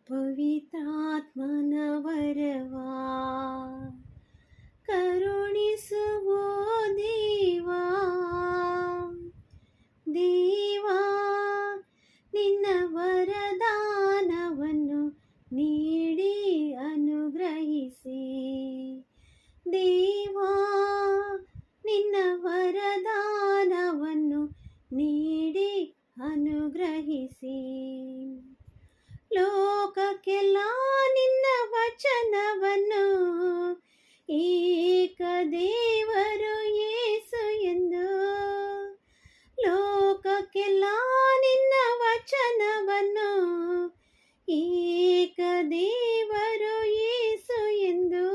ಪವಿತ್ರಾತ್ಮನ ವರವಾ ಕರುಣಿಸುವೋ ದೇವಾ. ದೇವಾ ನಿನ್ನ ವರದಾನವನ್ನು ನೀಡಿ ಅನುಗ್ರಹಿಸಿ. ದೇವಾ ನಿನ್ನ ವರದಾನವನ್ನು ನೀಡಿ ಅನುಗ್ರಹಿಸಿ. ಲೋಕಕ್ಕೆಲ್ಲ ನಿನ್ನ ವಚನವನ್ನು ಏಕ ದೇವರು ಯೇಸು ಎಂದು, ಲೋಕಕ್ಕೆಲ್ಲ ನಿನ್ನ ವಚನವನ್ನು ಏಕ ದೇವರು ಯೇಸು ಎಂದು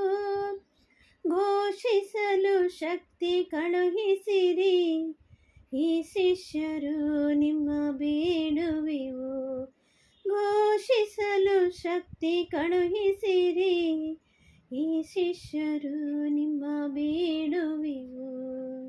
ಘೋಷಿಸಲು ಶಕ್ತಿ ಕಳುಹಿಸಿರಿ. ಈ ಶಿಷ್ಯರು ನಿಮ್ಮ ಬೇಡುವೆವು, ಘೋಷಿಸಲು ಶಕ್ತಿ ಕಳುಹಿಸಿರಿ. ಈ ಶಿಷ್ಯರು ನಿಮ್ಮ ಬೇಡುವೆವು.